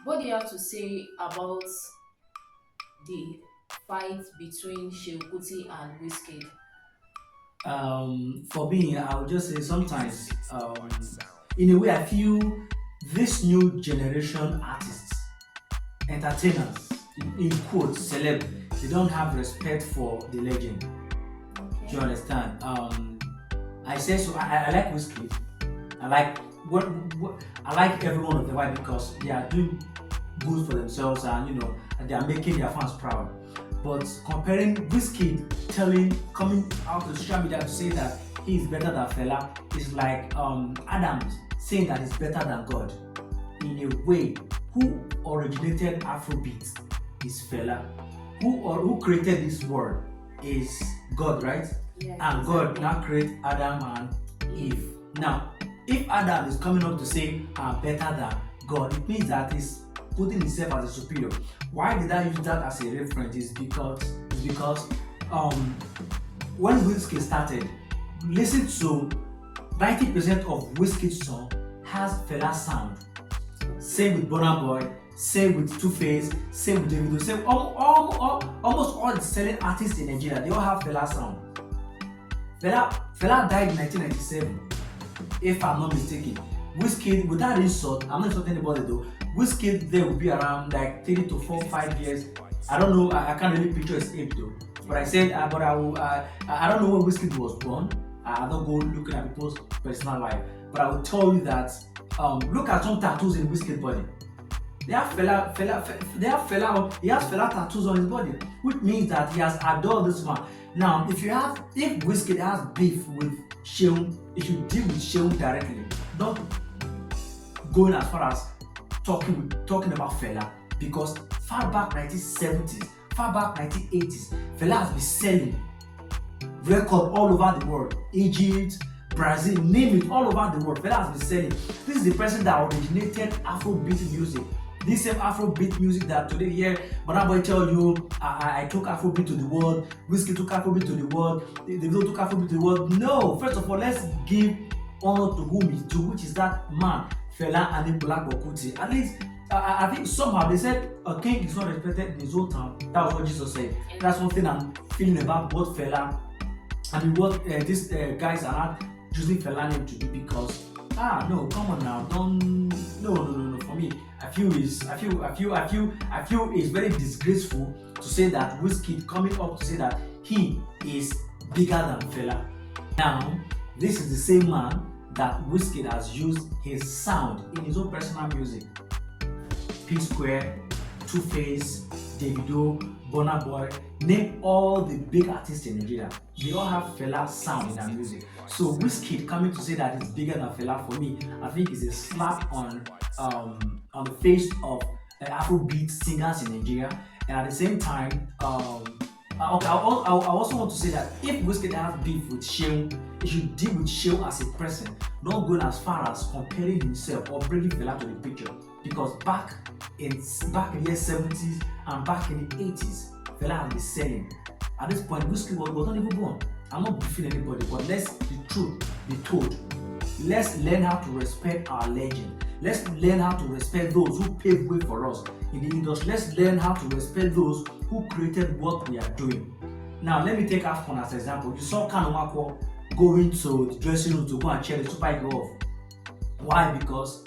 What do you have to say about the fight between Shehu Kuti and Wizkid? For me, I would just say sometimes, in a way, I feel this new generation artists, entertainers, in quotes, celeb, they don't have respect for the legend. Do you Okay. understand? I say so. I like Whiskey. I like what I like every one of them. Why? Because they are doing good for themselves, and they are making their fans proud. But comparing Whiskey coming out to social media to say that he is better than Fela is like Adams saying that he's better than God. In a way, who originated Afrobeat is Fela. Who created this world is God, right? Yes, And God exactly. now create Adam and Eve. Eve. Now, if Adam is coming up to say I'm better than God, it means that he's putting himself as a superior. Why did I use that as a reference? Is because um when Wizkid started, listen to 90% of Wizkid's song has Fela sound. Okay. Same with Burna Boy, same with Two Face, same with Davido, same almost all the selling artists in Nigeria, they all have Fela sound. Fela died in 1997, if I'm not mistaken. Wizkid, without insult, I'm not insulting anybody though. Wizkid there will be around like 3 to 4, 5 years. I don't know. I can't really picture his age though. But I said, but I will. I don't know when Wizkid was born. I don't go looking at people's personal life. But I will tell you that look at some tattoos in Wizkid's body. He has fella tattoos on his body, which means that he has adored this man. Now, if Wizkid has beef with Sheung, he should deal with Sheung directly, not going as far as talking about Fela, because far back 1970s, far back 1980s, Fela has been selling record all over the world. Egypt, Brazil, name it, all over the world. Fela has been selling. This is the person that originated Afrobeat music. This same Afrobeat music that today here, Burna Boy tell you, I took Afrobeat to the world, Whiskey took Afrobeat to the world, Davido took Afrobeat to the world. No, first of all, let's give honor to whom is due, which is that man, Fela Aníkúlápó Kuti. At least, I think somehow they said a king is not respected in his own town. That was what Jesus said. That's one thing I'm feeling about both Fela what these guys are not using Fela name to do, because no, come on now, don't, no, for me I feel it's very disgraceful to say that Wizkid coming up to say that he is bigger than Fela. Now, this is the same man that Wizkid has used his sound in his own personal music. P Square, Two Face, Davido, Burna Boy, name all the big artists in Nigeria. They all have Fela sound in their music. So Wizkid coming to say that it's bigger than Fela, for me, I think is a slap on the face of Afrobeat singers in Nigeria. And at the same time, okay, I also want to say that if Wizkid has beef with Sheung, he should deal with Sheung as a person, not going as far as comparing himself or bringing Fela to the picture. Because back in the 70s and back in the 80s, Fela had been selling. At this point, Wizkid was not even born. I'm not beefing anybody, but let's the truth be told. Let's learn how to respect our legend. Let's learn how to respect those who paved way for us in the industry. Let's learn how to respect those who created what we are doing. Now, let me take AFCON as an example. You saw Kanu Mako going to the dressing room to go and cheer the Super Eagles off. Why? Because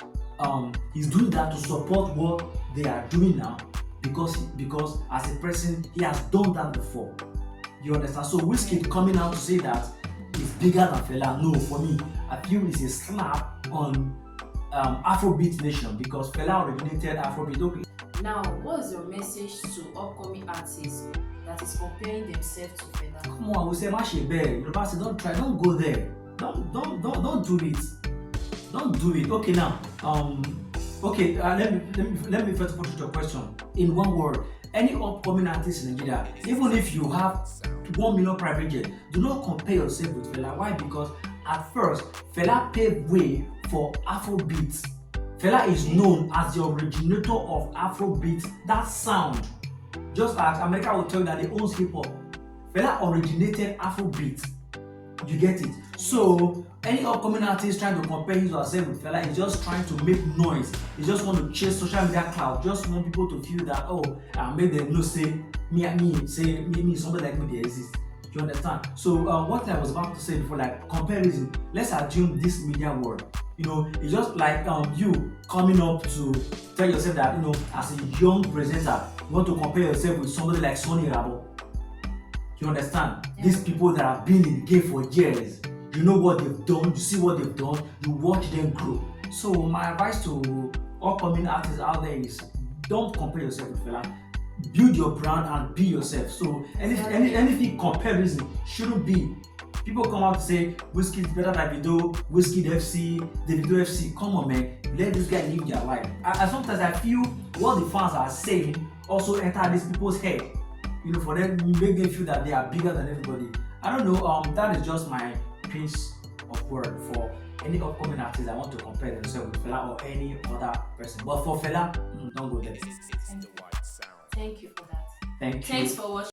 he's doing that to support what they are doing now, because as a person he has done that before. You understand? So Wizkid coming out to say that he's bigger than Fela, no, for me, I feel it's a slap on Afrobeat nation, because Fela originated Afrobeat. Okay. Now, what's your message to upcoming artists that is comparing themselves to Fela? Come on, we say Mashi Bear, University, don't try, don't go there. Don't do it. Don't do it. Okay, now, okay, let me first put your question in one word. Any upcoming artist in Nigeria, even if you have 1 million private jet, do not compare yourself with Fela. Why? Because at first, Fela paved way for Afrobeat. Fela is known as the originator of Afrobeat. That sound, just like America will tell you that they own hip hop. Fela originated Afrobeat. You get it? So any upcoming artist trying to compare his or herself with Fela is just trying to make noise. He just want to chase social media cloud. Just want people to feel that make them know say me somebody like me they exist. You understand? So what I was about to say before, like comparison. Let's assume this media world. It's just like you coming up to tell yourself that as a young presenter, you want to compare yourself with somebody like Sonny Rabo. You understand? Yeah. These people that have been in the game for years, you know what they've done, you see what they've done, you watch them grow. So my advice to upcoming artists out there is don't compare yourself with Fela. Build your brand and be yourself. So anything comparison shouldn't be. People come out to say Wizkid is better than Davido, Wizkid FC, Davido FC. Come on, man, let this guy live their life. Sometimes I feel what the fans are saying also enter these people's head. For them, make them feel that they are bigger than everybody. I don't know. That is just my piece of word for any upcoming artist that want to compare themselves with Fela or any other person. But for Fela, don't go there. Thank you for that. Thank you. Thanks for watching.